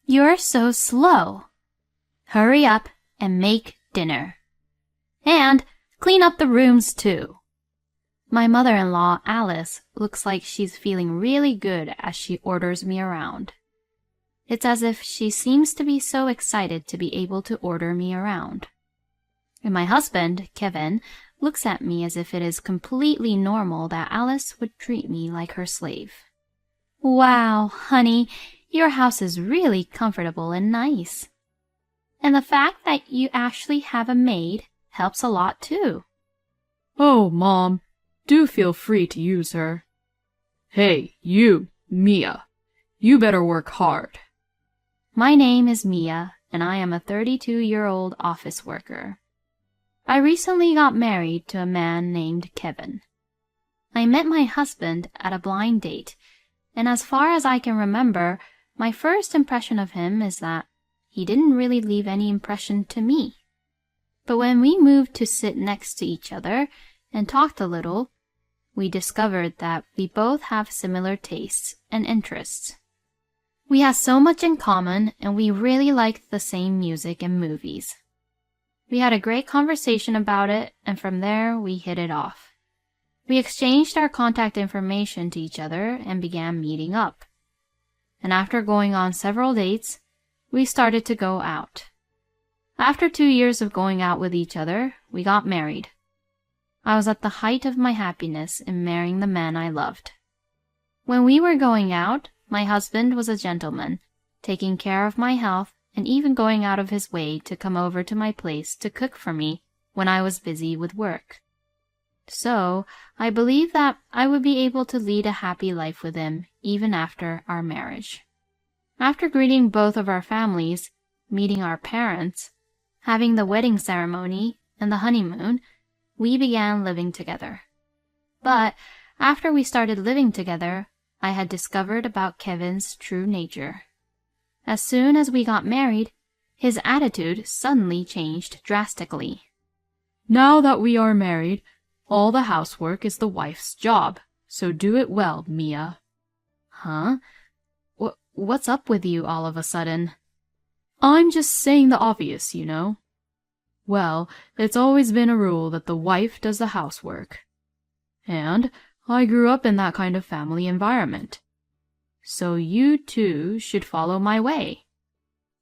You're so slow. Hurry up and make dinner. And clean up the rooms too. My mother-in-law, Alice, looks like she's feeling really good as she orders me around. It's as if she seems to be so excited to be able to order me around. And my husband, Kevin, looks at me as if it is completely normal that Alice would treat me like her slave. Wow, honey, your house is really comfortable and nice. And the fact that you actually have a maid helps a lot too. Oh, Mom, do feel free to use her. Hey, you, Mia, you better work hard. My name is Mia, and I am a 32-year-old office worker. I recently got married to a man named Kevin. I met my husband at a blind date, and as far as I can remember, my first impression of him is that he didn't really leave any impression to me. But when we moved to sit next to each other and talked a little, we discovered that we both have similar tastes and interests. We had so much in common, and we really liked the same music and movies. We had a great conversation about it, and from there we hit it off. We exchanged our contact information to each other and began meeting up. And after going on several dates, we started to go out. After 2 years of going out with each other, we got married. I was at the height of my happiness in marrying the man I loved. When we were going out, my husband was a gentleman, taking care of my health and even going out of his way to come over to my place to cook for me when I was busy with work. So, I believe that I would be able to lead a happy life with him even after our marriage. After greeting both of our families, meeting our parents, having the wedding ceremony and the honeymoon, we began living together. But after we started living together, I had discovered about Kevin's true nature. As soon as we got married, his attitude suddenly changed drastically. Now that we are married, all the housework is the wife's job, so do it well, Mia. Huh? What's up with you all of a sudden? I'm just saying the obvious, you know. Well, it's always been a rule that the wife does the housework. And I grew up in that kind of family environment. So you too should follow my way.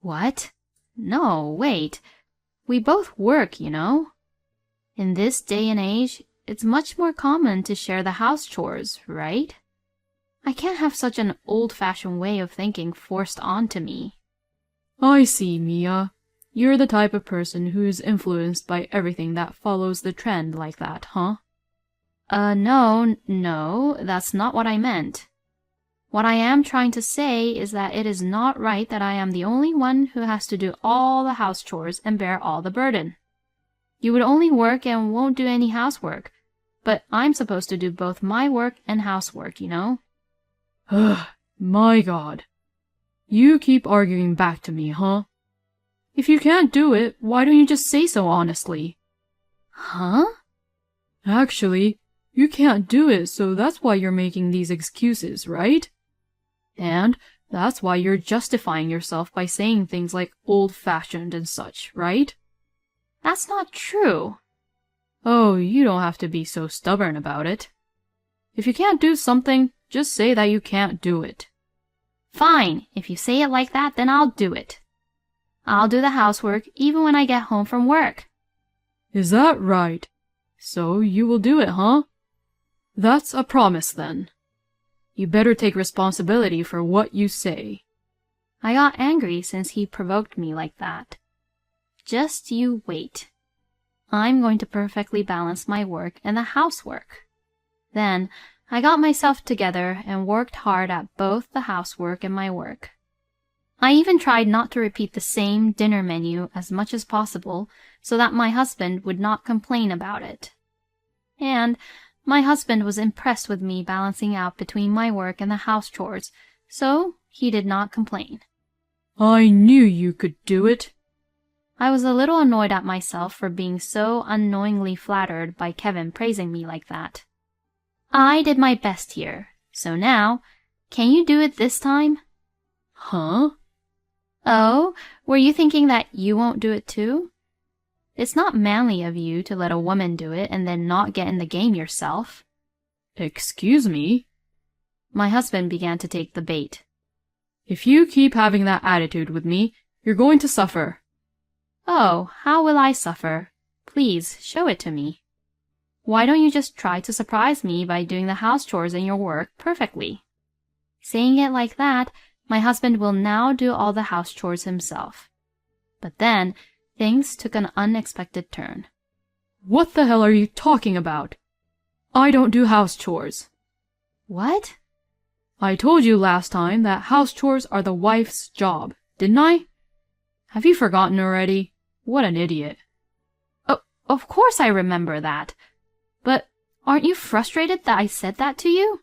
What? No, wait. We both work, you know. In this day and age, it's much more common to share the house chores, right? I can't have such an old-fashioned way of thinking forced onto me. I see, Mia. You're the type of person who is influenced by everything that follows the trend like that, huh? No, that's not what I meant. What I am trying to say is that it is not right that I am the only one who has to do all the house chores and bear all the burden. You would only work and won't do any housework, but I'm supposed to do both my work and housework, you know? Ugh, my God. You keep arguing back to me, huh? If you can't do it, why don't you just say so honestly? Huh? Actually, you can't do it, so that's why you're making these excuses, right? And that's why you're justifying yourself by saying things like old-fashioned and such, right? That's not true. Oh, you don't have to be so stubborn about it. If you can't do something, just say that you can't do it. Fine, if you say it like that, then I'll do it. I'll do the housework even when I get home from work. Is that right? So you will do it, huh? That's a promise, then. You better take responsibility for what you say. I got angry since he provoked me like that. Just you wait. I'm going to perfectly balance my work and the housework. Then, I got myself together and worked hard at both the housework and my work. I even tried not to repeat the same dinner menu as much as possible so that my husband would not complain about it. And my husband was impressed with me balancing out between my work and the house chores, so he did not complain. I knew you could do it. I was a little annoyed at myself for being so unknowingly flattered by Kevin praising me like that. I did my best here, so now, can you do it this time? Huh? Oh, were you thinking that you won't do it too? It's not manly of you to let a woman do it and then not get in the game yourself. Excuse me? My husband began to take the bait. If you keep having that attitude with me, you're going to suffer. Oh, how will I suffer? Please, show it to me. Why don't you just try to surprise me by doing the house chores and your work perfectly? Saying it like that, my husband will now do all the house chores himself. But then, things took an unexpected turn. What the hell are you talking about? I don't do house chores. What? I told you last time that house chores are the wife's job, didn't I? Have you forgotten already? What an idiot. Oh, of course I remember that. But aren't you frustrated that I said that to you?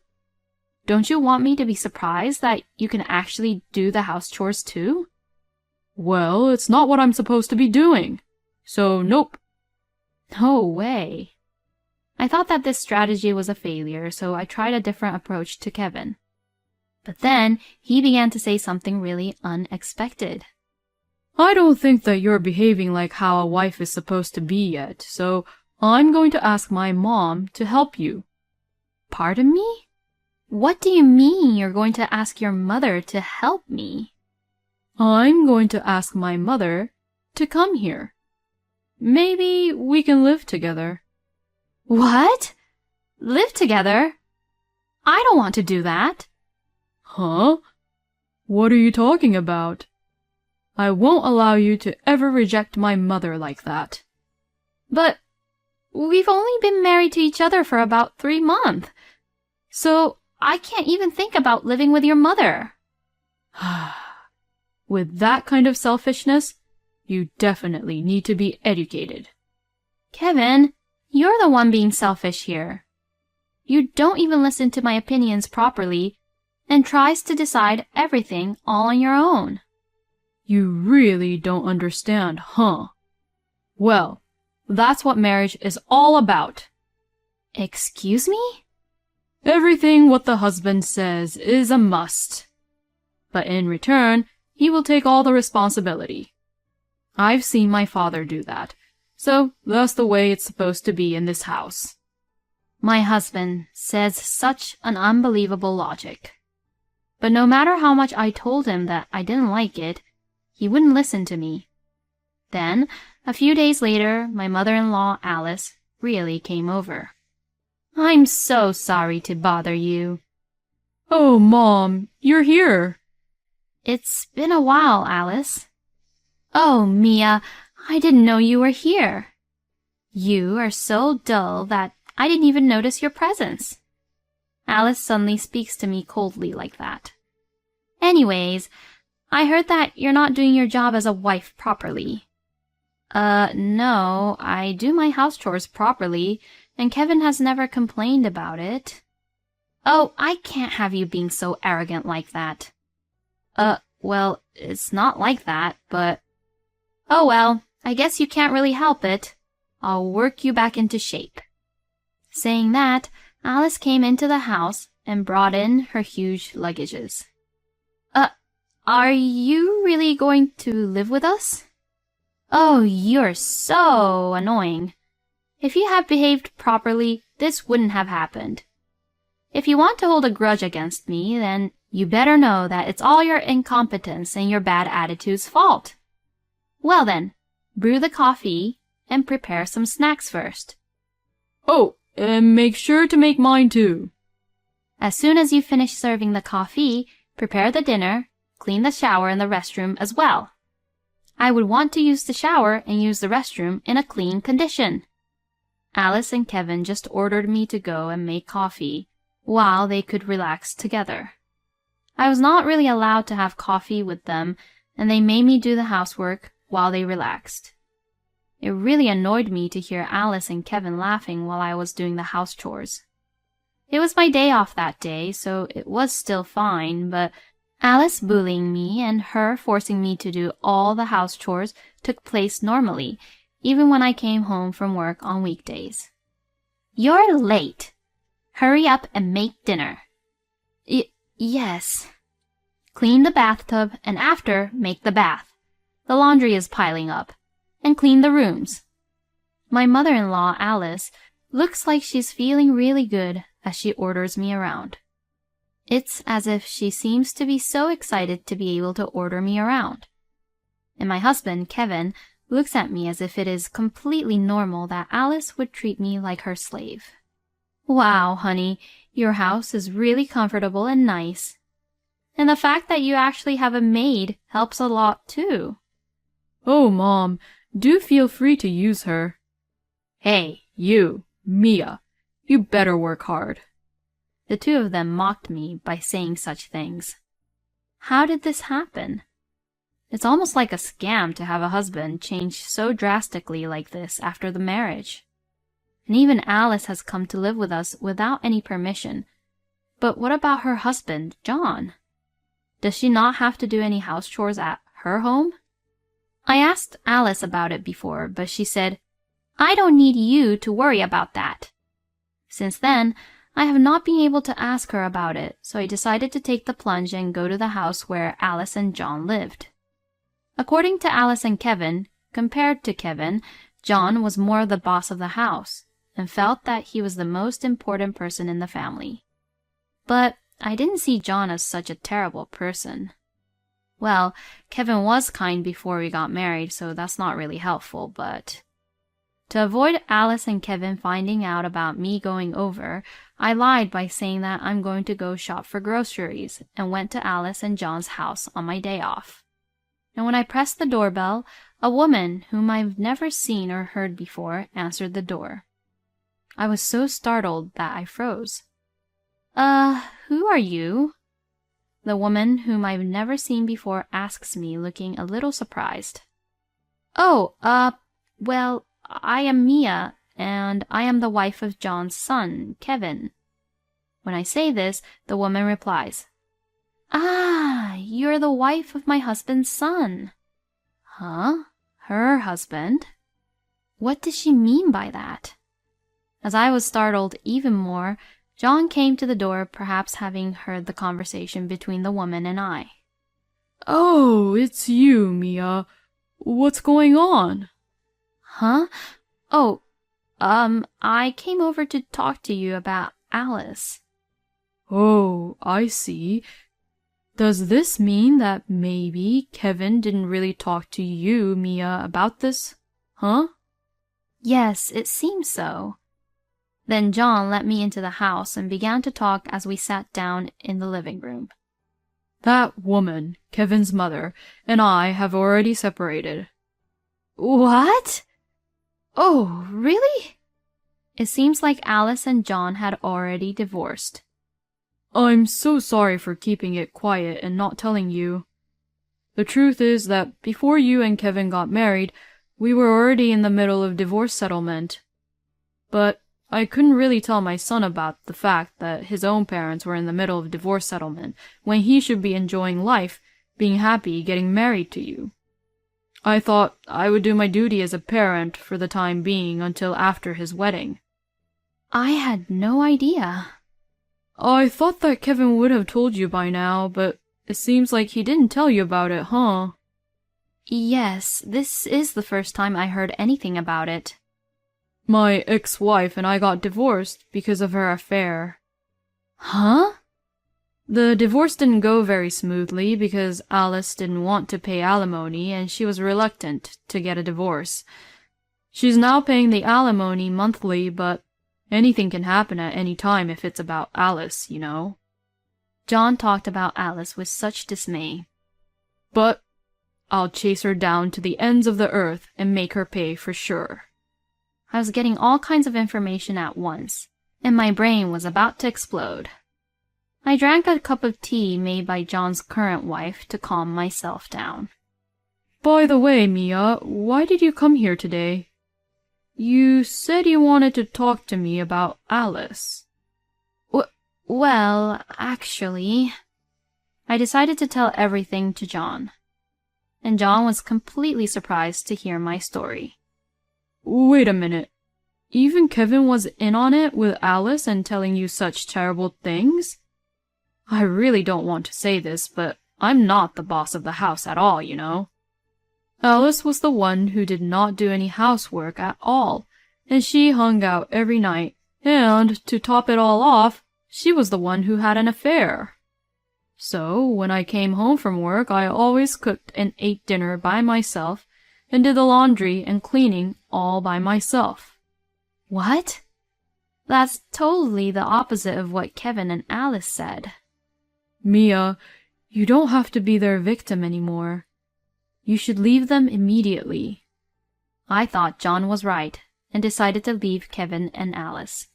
Don't you want me to be surprised that you can actually do the house chores too? Well, it's not what I'm supposed to be doing. So, nope. No way. I thought that this strategy was a failure, so I tried a different approach to Kevin. But then he began to say something really unexpected. I don't think that you're behaving like how a wife is supposed to be yet, so I'm going to ask my mom to help you. Pardon me? What do you mean you're going to ask your mother to help me? I'm going to ask my mother to come here. Maybe we can live together. What? Live together? I don't want to do that. Huh? What are you talking about? I won't allow you to ever reject my mother like that. But we've only been married to each other for about 3 months, so I can't even think about living with your mother. With that kind of selfishness, you definitely need to be educated. Kevin, you're the one being selfish here. You don't even listen to my opinions properly and tries to decide everything all on your own. You really don't understand, huh? Well, that's what marriage is all about. Excuse me? Everything what the husband says is a must. But in return, he will take all the responsibility. I've seen my father do that, so that's the way it's supposed to be in this house. My husband says such an unbelievable logic. But no matter how much I told him that I didn't like it, he wouldn't listen to me. Then, a few days later, my mother-in-law, Alice, really came over. I'm so sorry to bother you. Oh, Mom, you're here. It's been a while, Alice. Oh, Mia, I didn't know you were here. You are so dull that I didn't even notice your presence. Alice suddenly speaks to me coldly like that. Anyways, I heard that you're not doing your job as a wife properly. No, I do my house chores properly, and Kevin has never complained about it. Oh, I can't have you being so arrogant like that. Well, it's not like that, but... Oh well, I guess you can't really help it. I'll work you back into shape. Saying that, Alice came into the house and brought in her huge luggages. Are you really going to live with us? Oh, you're so annoying. If you had behaved properly, this wouldn't have happened. If you want to hold a grudge against me, then you better know that it's all your incompetence and your bad attitude's fault. Well then, brew the coffee and prepare some snacks first. Oh, and make sure to make mine too. As soon as you finish serving the coffee, prepare the dinner, clean the shower and the restroom as well. I would want to use the shower and use the restroom in a clean condition. Alice and Kevin just ordered me to go and make coffee while they could relax together. I was not really allowed to have coffee with them, and they made me do the housework while they relaxed. It really annoyed me to hear Alice and Kevin laughing while I was doing the house chores. It was my day off that day, so it was still fine, but Alice bullying me and her forcing me to do all the house chores took place normally, even when I came home from work on weekdays. You're late. Hurry up and make dinner. Yes. clean the bathtub, and after, make the bath. The laundry is piling up. And clean the rooms. My mother-in-law, Alice, looks like she's feeling really good as she orders me around. It's as if she seems to be so excited to be able to order me around. And my husband, Kevin, looks at me as if it is completely normal that Alice would treat me like her slave. Wow, honey, your house is really comfortable and nice. And the fact that you actually have a maid helps a lot too. Oh, Mom, do feel free to use her. Hey, you, Mia, you better work hard. The two of them mocked me by saying such things. How did this happen? It's almost like a scam to have a husband change so drastically like this after the marriage. And even Alice has come to live with us without any permission. But what about her husband, John? Does she not have to do any house chores at her home? I asked Alice about it before, but she said, I don't need you to worry about that. Since then, I have not been able to ask her about it, so I decided to take the plunge and go to the house where Alice and John lived. According to Alice and Kevin, compared to Kevin, John was more the boss of the house and felt that he was the most important person in the family. But I didn't see John as such a terrible person. Well, Kevin was kind before we got married, so that's not really helpful, but... To avoid Alice and Kevin finding out about me going over, I lied by saying that I'm going to go shop for groceries and went to Alice and John's house on my day off. And when I pressed the doorbell, a woman whom I've never seen or heard before answered the door. I was so startled that I froze. Who are you? The woman, whom I've never seen before, asks me, looking a little surprised. Oh, well, I am Mia, and I am the wife of John's son, Kevin. When I say this, the woman replies, Ah, you're the wife of my husband's son. Huh? Her husband? What does she mean by that? As I was startled even more, John came to the door, perhaps having heard the conversation between the woman and I. Oh, it's you, Mia. What's going on? Huh? Oh, I came over to talk to you about Alice. Oh, I see. Does this mean that maybe Kevin didn't really talk to you, Mia, about this? Huh? Yes, it seems so. Then John let me into the house and began to talk as we sat down in the living room. That woman, Kevin's mother, and I have already separated. What? Oh, really? It seems like Alice and John had already divorced. I'm so sorry for keeping it quiet and not telling you. The truth is that before you and Kevin got married, we were already in the middle of divorce settlement. But I couldn't really tell my son about the fact that his own parents were in the middle of divorce settlement when he should be enjoying life, being happy, getting married to you. I thought I would do my duty as a parent for the time being until after his wedding. I had no idea. I thought that Kevin would have told you by now, but it seems like he didn't tell you about it, huh? Yes, this is the first time I heard anything about it. My ex-wife and I got divorced because of her affair. Huh? The divorce didn't go very smoothly because Alice didn't want to pay alimony and she was reluctant to get a divorce. She's now paying the alimony monthly, but anything can happen at any time if it's about Alice, you know. John talked about Alice with such dismay. But I'll chase her down to the ends of the earth and make her pay for sure. I was getting all kinds of information at once, and my brain was about to explode. I drank a cup of tea made by John's current wife to calm myself down. By the way, Mia, why did you come here today? You said you wanted to talk to me about Alice. Well, actually, I decided to tell everything to John. And John was completely surprised to hear my story. Wait a minute. Even Kevin was in on it with Alice and telling you such terrible things? I really don't want to say this, but I'm not the boss of the house at all, you know. Alice was the one who did not do any housework at all, and she hung out every night, and, to top it all off, she was the one who had an affair. So, when I came home from work, I always cooked and ate dinner by myself, and did the laundry and cleaning all by myself. What? That's totally the opposite of what Kevin and Alice said. Mia, you don't have to be their victim anymore. You should leave them immediately. I thought John was right, and decided to leave Kevin and Alice.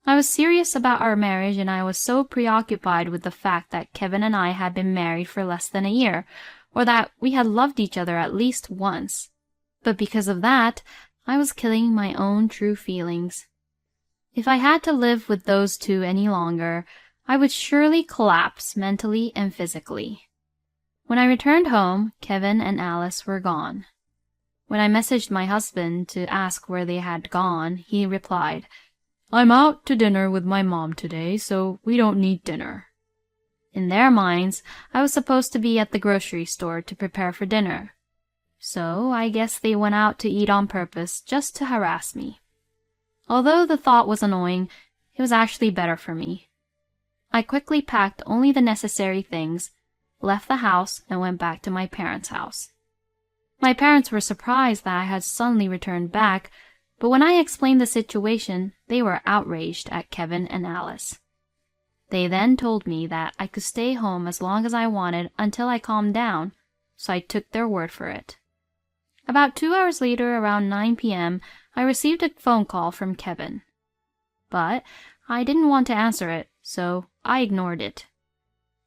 I was serious about our marriage, and I was so preoccupied with the fact that Kevin and I had been married for less than a year, or that we had loved each other at least once. But because of that, I was killing my own true feelings. If I had to live with those two any longer, I would surely collapse mentally and physically. When I returned home, Kevin and Alice were gone. When I messaged my husband to ask where they had gone, he replied, "I'm out to dinner with my mom today, so we don't need dinner." In their minds, I was supposed to be at the grocery store to prepare for dinner. So I guess they went out to eat on purpose just to harass me. Although the thought was annoying, it was actually better for me. I quickly packed only the necessary things, left the house, and went back to my parents' house. My parents were surprised that I had suddenly returned back, but when I explained the situation, they were outraged at Kevin and Alice. They then told me that I could stay home as long as I wanted until I calmed down, so I took their word for it. About 2 hours later, around 9 p.m., I received a phone call from Kevin. But I didn't want to answer it, so I ignored it.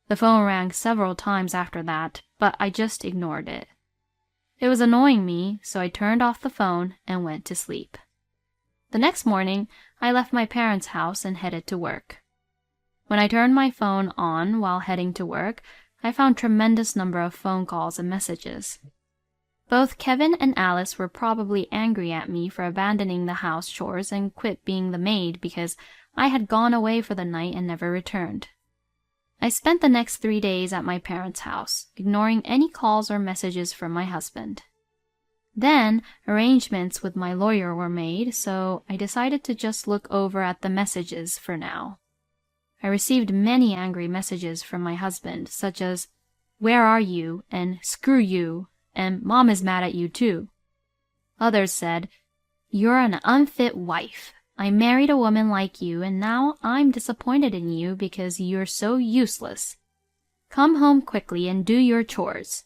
The phone rang several times after that, but I just ignored it. It was annoying me, so I turned off the phone and went to sleep. The next morning, I left my parents' house and headed to work. When I turned my phone on while heading to work, I found a tremendous number of phone calls and messages. Both Kevin and Alice were probably angry at me for abandoning the house chores and quit being the maid because I had gone away for the night and never returned. I spent the next 3 days at my parents' house, ignoring any calls or messages from my husband. Then, arrangements with my lawyer were made, so I decided to just look over at the messages for now. I received many angry messages from my husband, such as, "Where are you?" and "Screw you," and "Mom is mad at you too." Others said, "You're an unfit wife. I married a woman like you, and now I'm disappointed in you because you're so useless. Come home quickly and do your chores."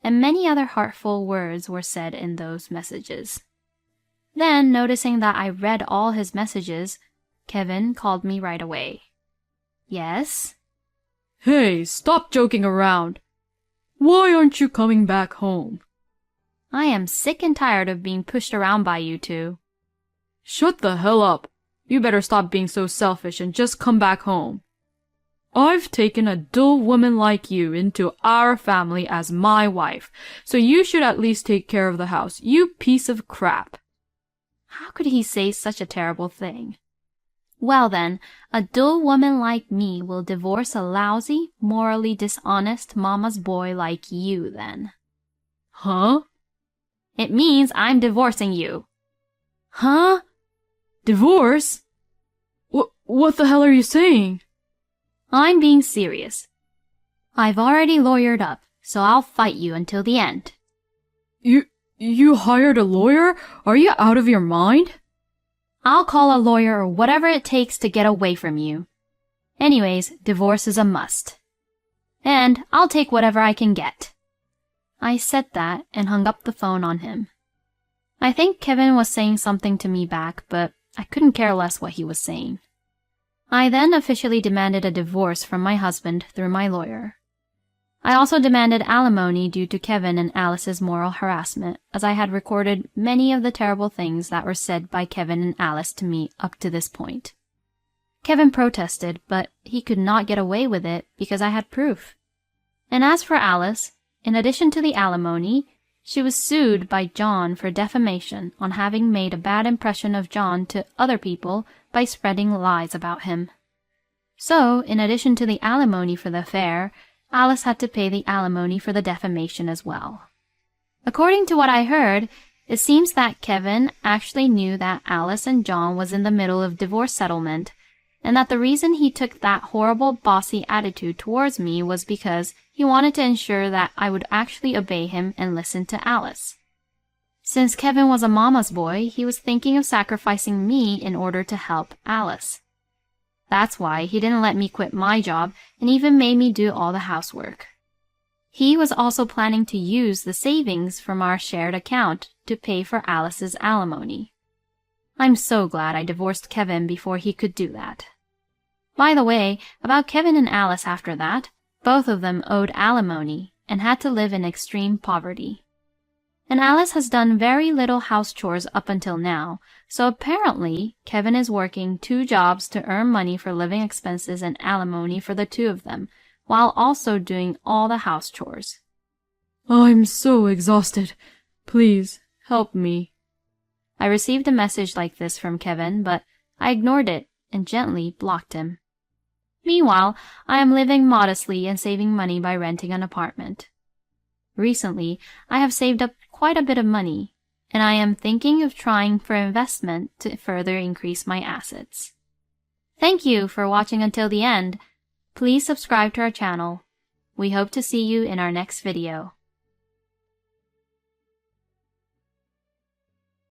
And many other heartful words were said in those messages. Then, noticing that I read all his messages, Kevin called me right away. "Yes?" "Hey, stop joking around. Why aren't you coming back home?" "I am sick and tired of being pushed around by you two." "Shut the hell up. You better stop being so selfish and just come back home. I've taken a dull woman like you into our family as my wife, so you should at least take care of the house, you piece of crap." How could he say such a terrible thing? Well then, a dull woman like me will divorce a lousy, morally dishonest mama's boy like you then. Huh? It means I'm divorcing you. Huh? Divorce? What the hell are you saying? I'm being serious. I've already lawyered up, so I'll fight you until the end. You hired a lawyer? Are you out of your mind? I'll call a lawyer or whatever it takes to get away from you. Anyways, divorce is a must. And I'll take whatever I can get. I said that and hung up the phone on him. I think Kevin was saying something to me back, but I couldn't care less what he was saying. I then officially demanded a divorce from my husband through my lawyer. I also demanded alimony due to Kevin and Alice's moral harassment, as I had recorded many of the terrible things that were said by Kevin and Alice to me up to this point. Kevin protested, but he could not get away with it because I had proof. And as for Alice, in addition to the alimony, she was sued by John for defamation on having made a bad impression of John to other people by spreading lies about him. So, in addition to the alimony for the affair, Alice had to pay the alimony for the defamation as well. According to what I heard, it seems that Kevin actually knew that Alice and John was in the middle of divorce settlement, and that the reason he took that horrible bossy attitude towards me was because he wanted to ensure that I would actually obey him and listen to Alice. Since Kevin was a mama's boy, he was thinking of sacrificing me in order to help Alice. That's why he didn't let me quit my job and even made me do all the housework. He was also planning to use the savings from our shared account to pay for Alice's alimony. I'm so glad I divorced Kevin before he could do that. By the way, about Kevin and Alice after that, both of them owed alimony and had to live in extreme poverty. And Alice has done very little house chores up until now, so apparently Kevin is working 2 jobs to earn money for living expenses and alimony for the 2 of them, while also doing all the house chores. I'm so exhausted. Please, help me. I received a message like this from Kevin, but I ignored it and gently blocked him. Meanwhile, I am living modestly and saving money by renting an apartment. Recently, I have saved up quite a bit of money, and I am thinking of trying for investment to further increase my assets. Thank you for watching until the end. Please subscribe to our channel. We hope to see you in our next video.